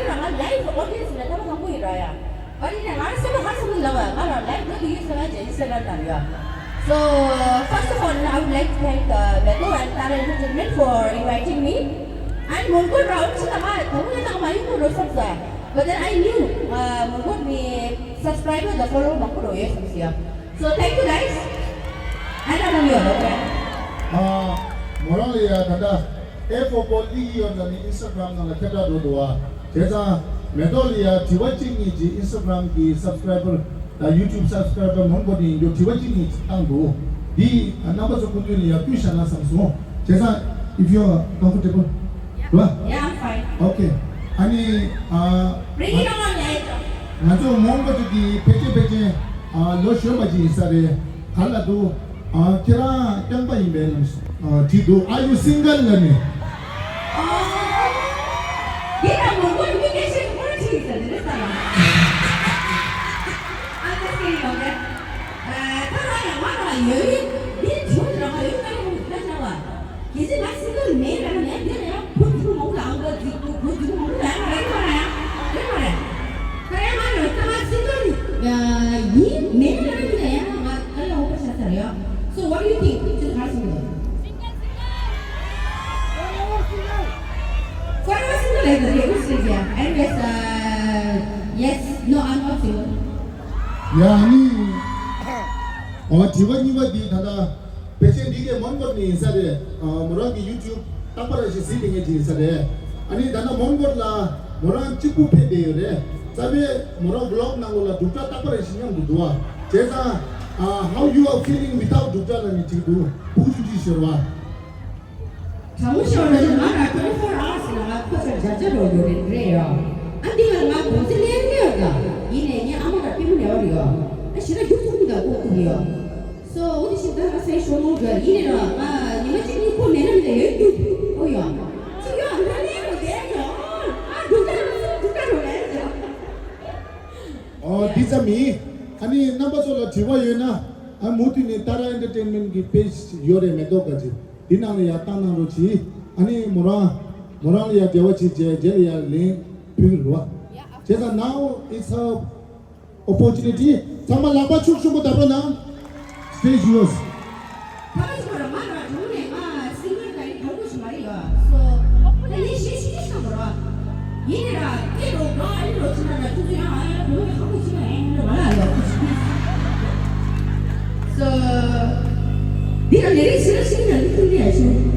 나는 라이브 오디언스를 타고 가고 이래요. 어디냐 나는 세번 하시는 거야. 나는 라이브 오디언스가 인스타그램이야. So first of all, I would like to thank Meto and Tara Entertainment for inviting me. And Mongol round sa naman, kung wala na kumain ko sa. But then I knew Mongol may subscriber the follow Mongol yes siya. So thank you guys. And I'm here, okay? 뭐라리야 간다. F4 리기언의 인스타그램 나라 캐다도도와 제가 메돌리아 디워칭이지 인스타그램 기 subscriber YouTube subscriber 몽골이 요 디워칭이 땅도 이 나머지 분들이야 퓨샤나 상수 제가 if you are comfortable 좋아? Yeah, I'm fine. Okay. 아니 Bring it on, later. 아주 몽골이 배제 러시아마지 인사래 갈라도 키라 땡바이면 디도 are you single 나니? 얘가 몽골 미국에서 꼴찌 있었는데 사람. I'm just kidding, okay? 타라야 와라 여기 네 좋으라고 여기까지 보면 그러잖아. 이제 나 single 매일 하는 애 내가 보통 먹고 나온 거 듣고 보통 먹고 나온 거 이거야. 그래 말이야. 타라 single 이 매일 하는 애야. 알라 오빠 샀어요. So what do you think? 지금 갈 수 있는 거? Forever single like the Lagos City, and yes, no, I'm not single. 야 아니 디바니가 디 다다 배신 이게 몽골이 인사래 뭐라기 유튜브 딱바라시 시딩에 인사래 아니 다나 몽골라 뭐랑 찍고 패대요래 자베 뭐라 블로그 나올라 두타 딱바라시 냥 두도와 제가 how you are feeling without 두타는 지도 부주지셔와 정시원은 말아 24 hours나 코스 자체로 요리래요. 안디가 막 무슨 얘기야? 이내니 아무나 피문에 어려. 싫어 유튜브가 꼭이요. So 우리 집에 가서 쇼모가 이내라 니가 지금 코 내는데 여기 어여. 지금 안 되는 거예요. 두가로 내죠. 디자미 아니 넘버솔라 디와요나 모티니 따라 엔터테인먼트 기 페이지 요레 메도까지 디나는 야타나로지 아니 뭐라야 대와치 제리야 링 비르와 제가 now is a opportunity 정말 라바 축축고 답으나 stage yours 가만히서 말아 좋네 싱글까지 가고 싶어 말이야. So 내 시시시가 뭐라 이래라 깨로 가 일로 지나가 주주야 너무 하고 싶어 말아요. So 네가 내리 싫으시면 틀리야지.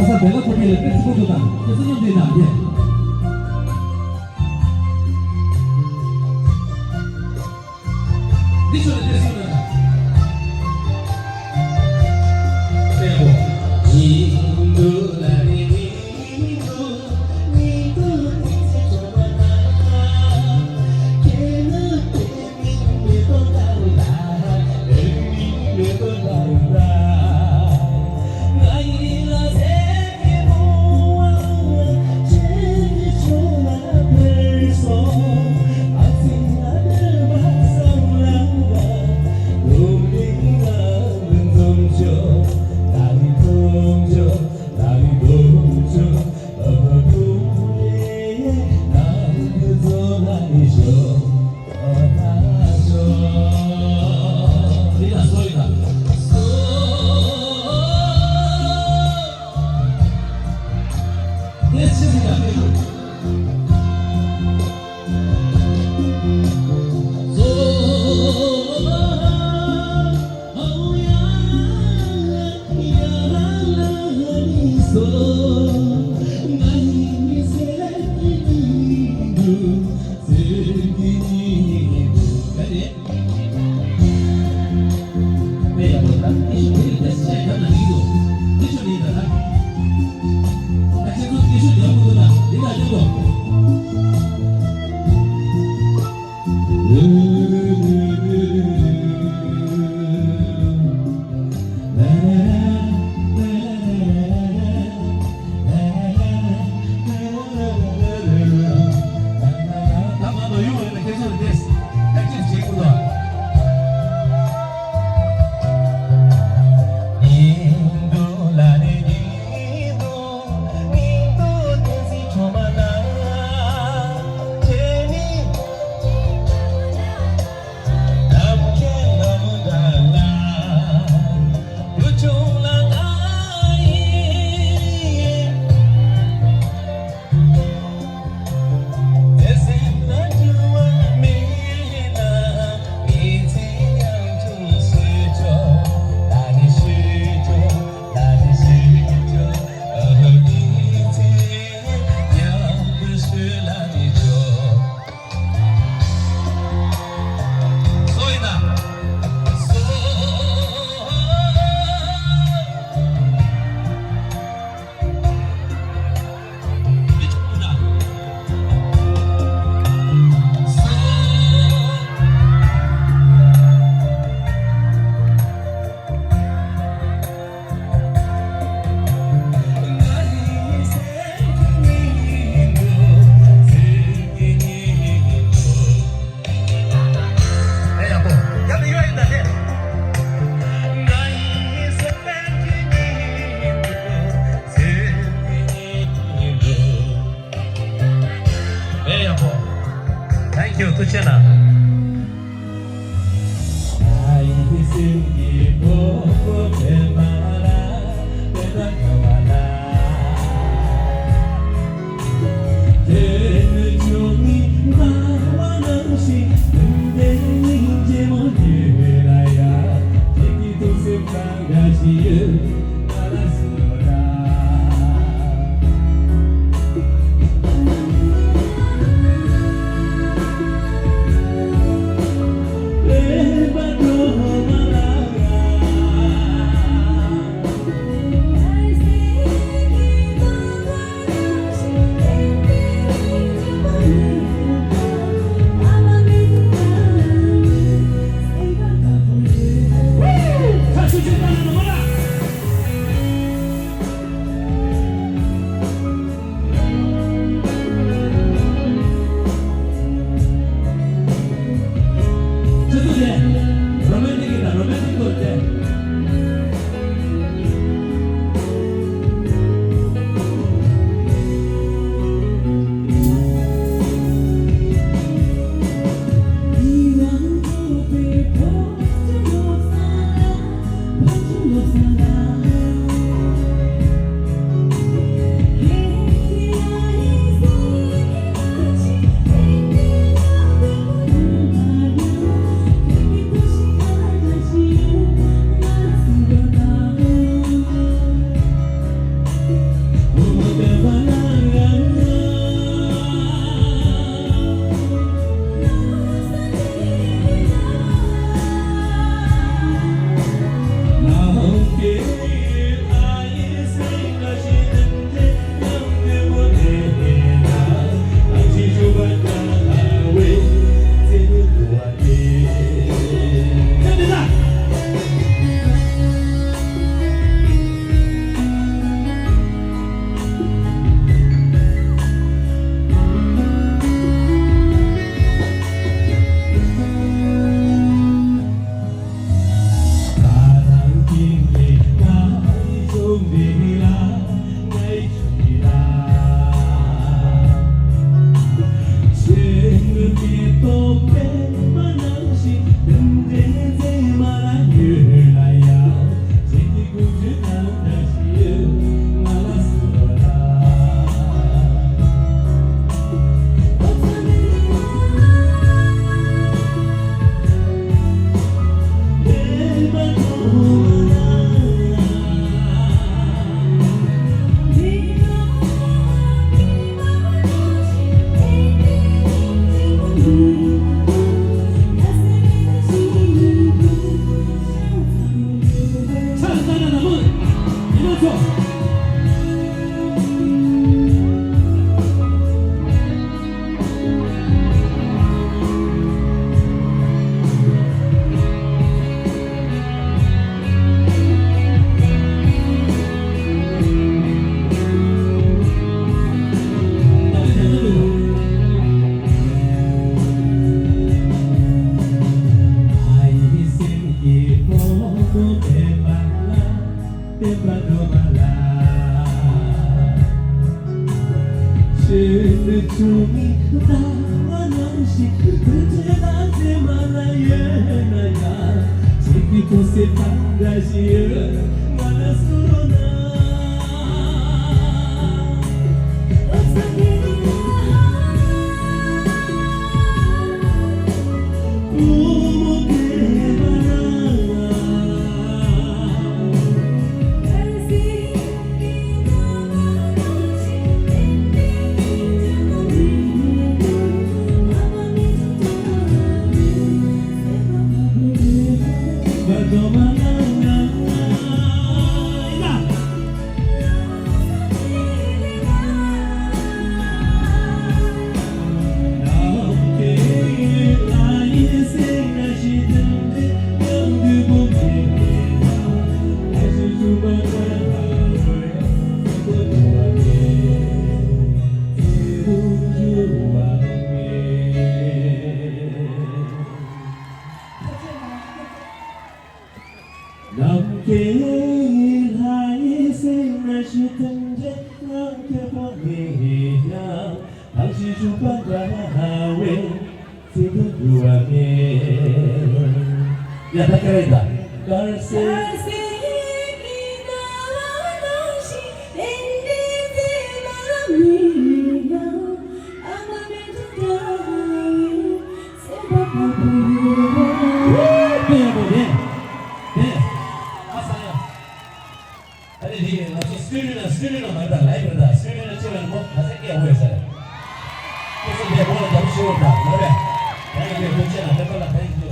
가사 내가 거기에 뺏고도다. 스님들이 나한테. 네 손에 내 손에. 빼고. 인도라니 자, 살아남은 이만큼. Você fantasia mana surona Ya tak kira dah. 스크린으로 말다 라이브다. 스크린을 찍으면 뭐 가색이야 보여서요. 그래서 내 몸을 너무 쉬웠다. 그래. 내가 이제 문제는 몇 번나 땡큐.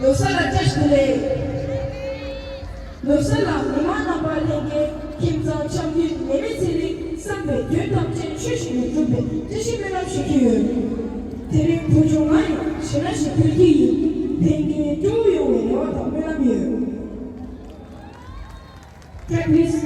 Lo sa la tâche de lait. Lo sa la maman n'a pas légué. Kim Jong Champion, les métiers, ça fait 2 ans que je suis tombé. Je suis même chez Télé pour Jomaï, je lâche plus dit. Dengue, tout y est, on va tomber la mieux. Track please.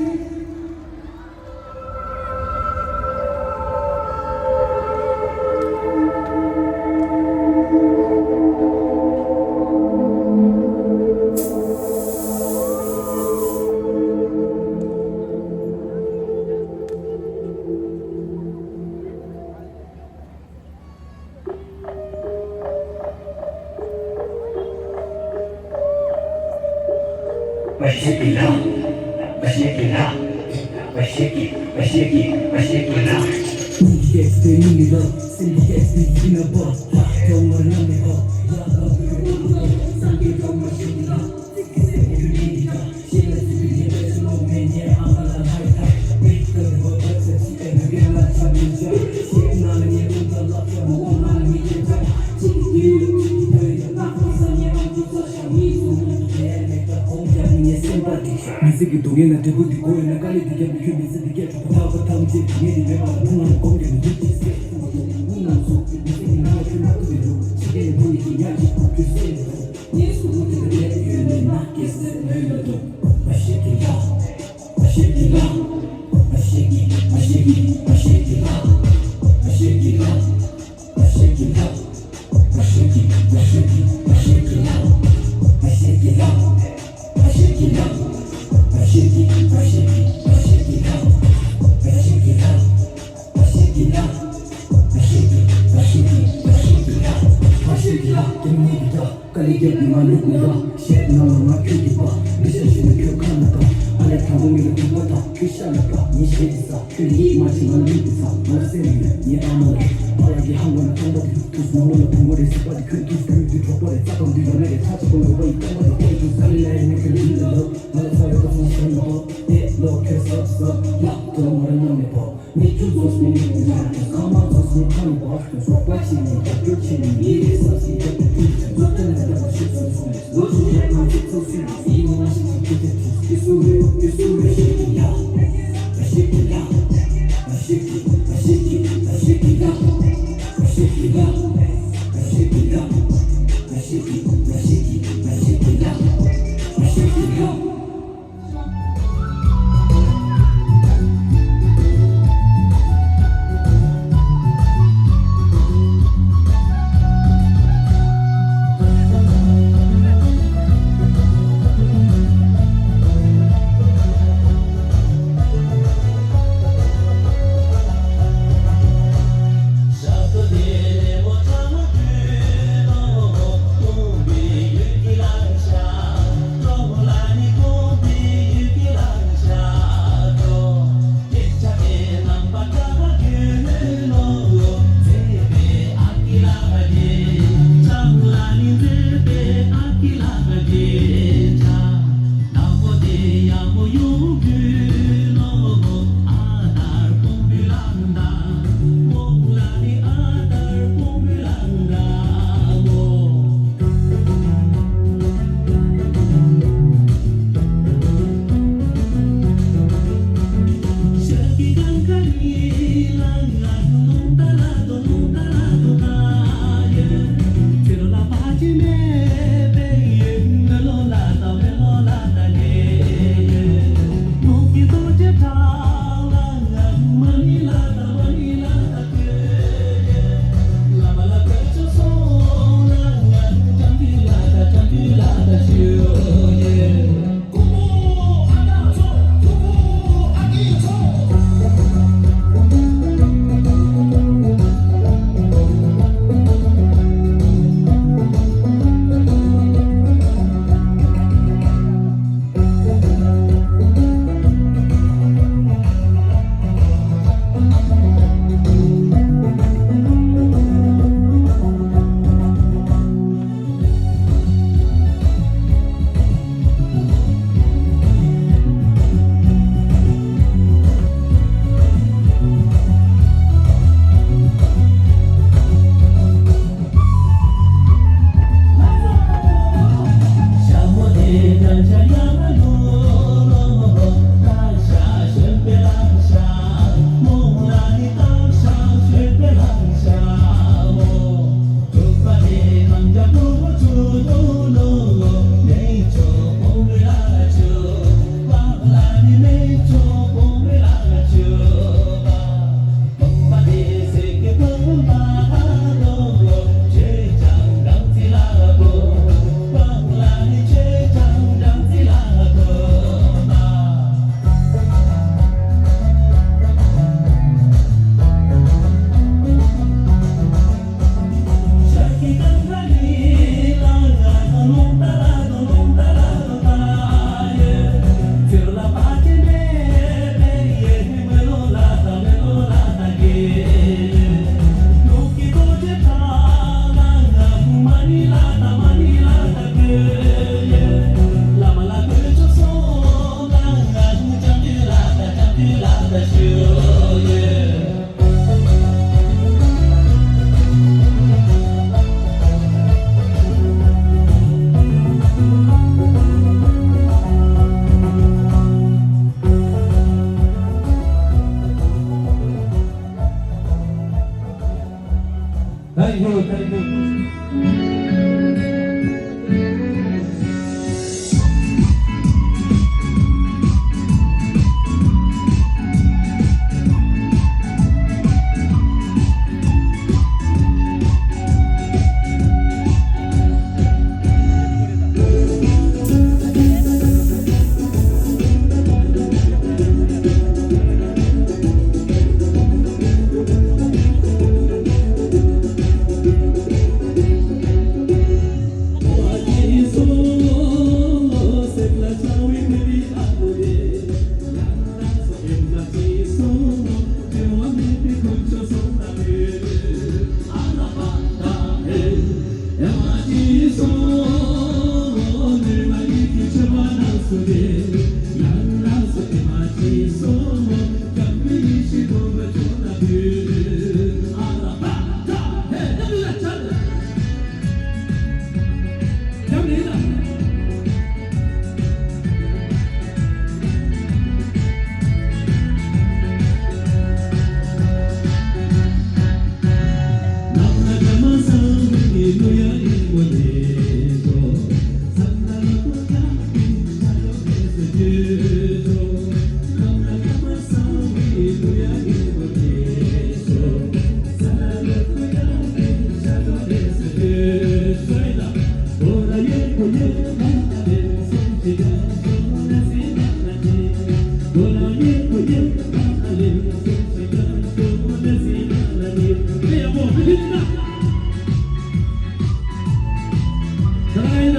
Music 동행한 대부분 고연한 깔리 되게 비켜 미스 되게 좋다 탐지 뒤에 내가 풍은 공개는 듣지 우는 속 music 나와 그 그대로 시계의 분위기 야지 그 세서 예수 우리가 내게 나게 쓰는 마시기라 마시기라 마시기 마시기 마시기라 마시기라 마시기라 마시기 마시기 마시기라 마시기라 마시기라 Shake it, shake it, shake it out, shake it out, shake it out, shake it, shake it, shake it out, shake it out. Give me the kalija bimanuga, shake no ma kiba, bishashi no kanaka, ale thamumi no kubata, kishanaka, ni shedisa, kuli machi no libisa, marsemi, ni amore, paragi hangwana tanda, tus no no tumore sipadi, tus tus tropore, sakam di vanere, touch go away, tanda, tus kalile, ne kuli love, ale fire the it look as up, locked on what I'm for. Me too, those minutes, come out of some kind of office, watching me, approaching me, it's a secret. Look at the shit so serious, those who get my shit so serious, even when she get it, it's so real, shake it out, shake it out, shake it, shake it, shake it out, shake it out, shake it out, shake it, shake it, shake it out, shake it out.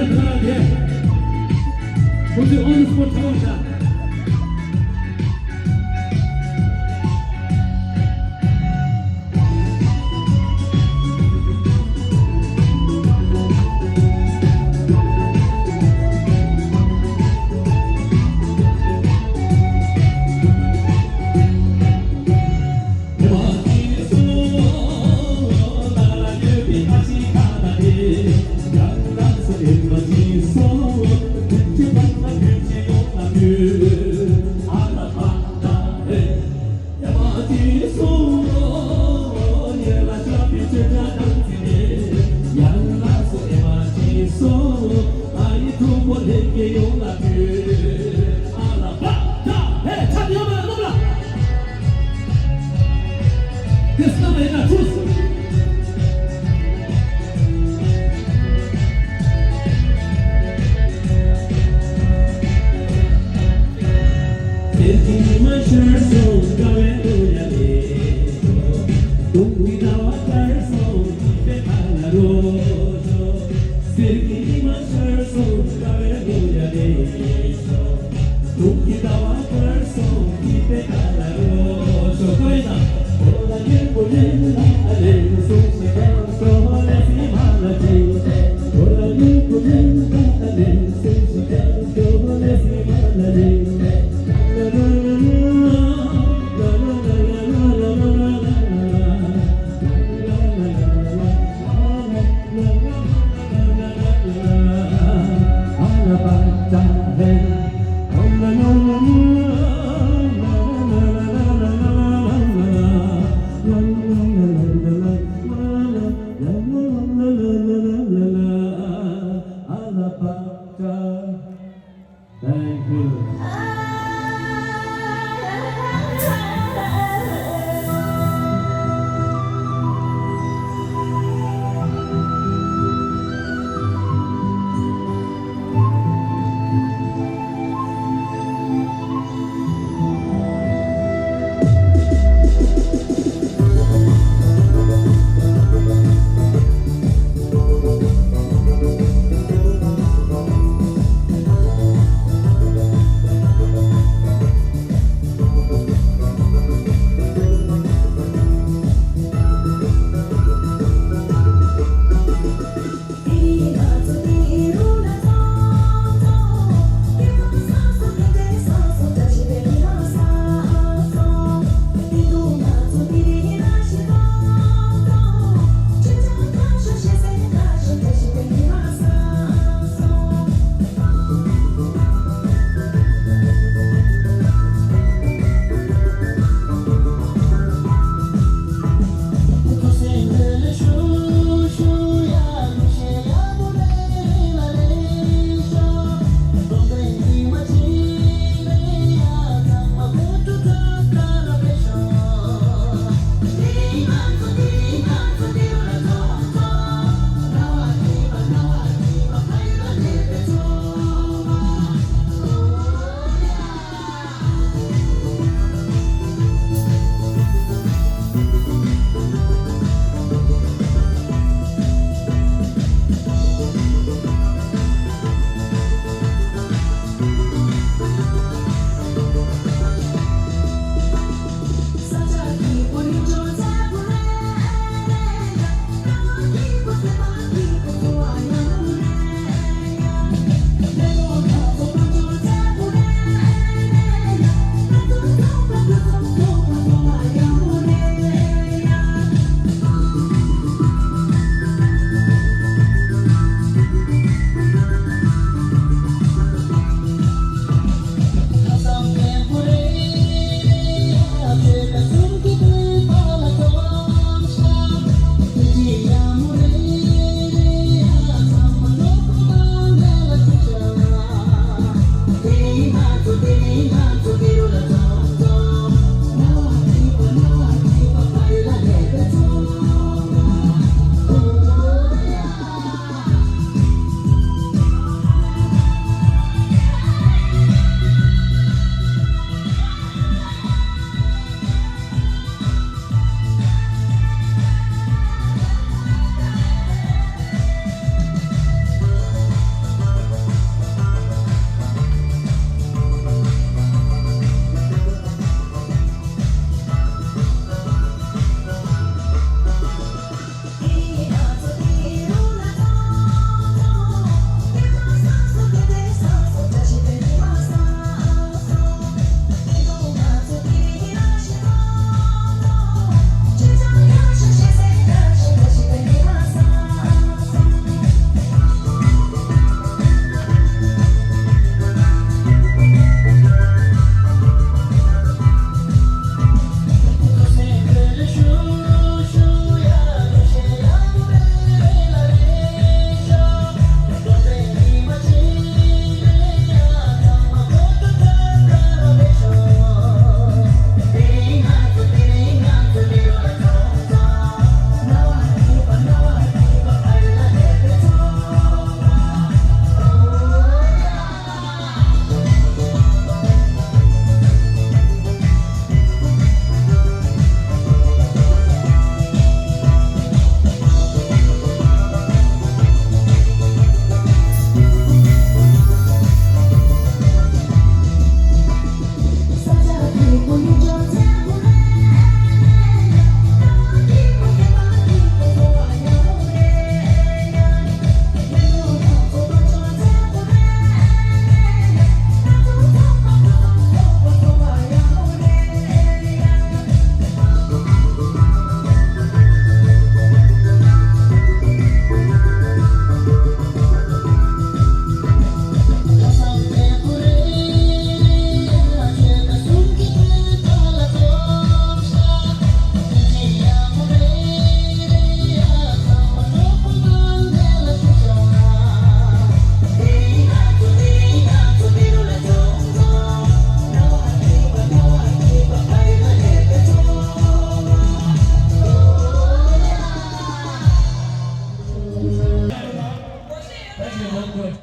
편하게 모두 어느 스포츠 하고있다 Go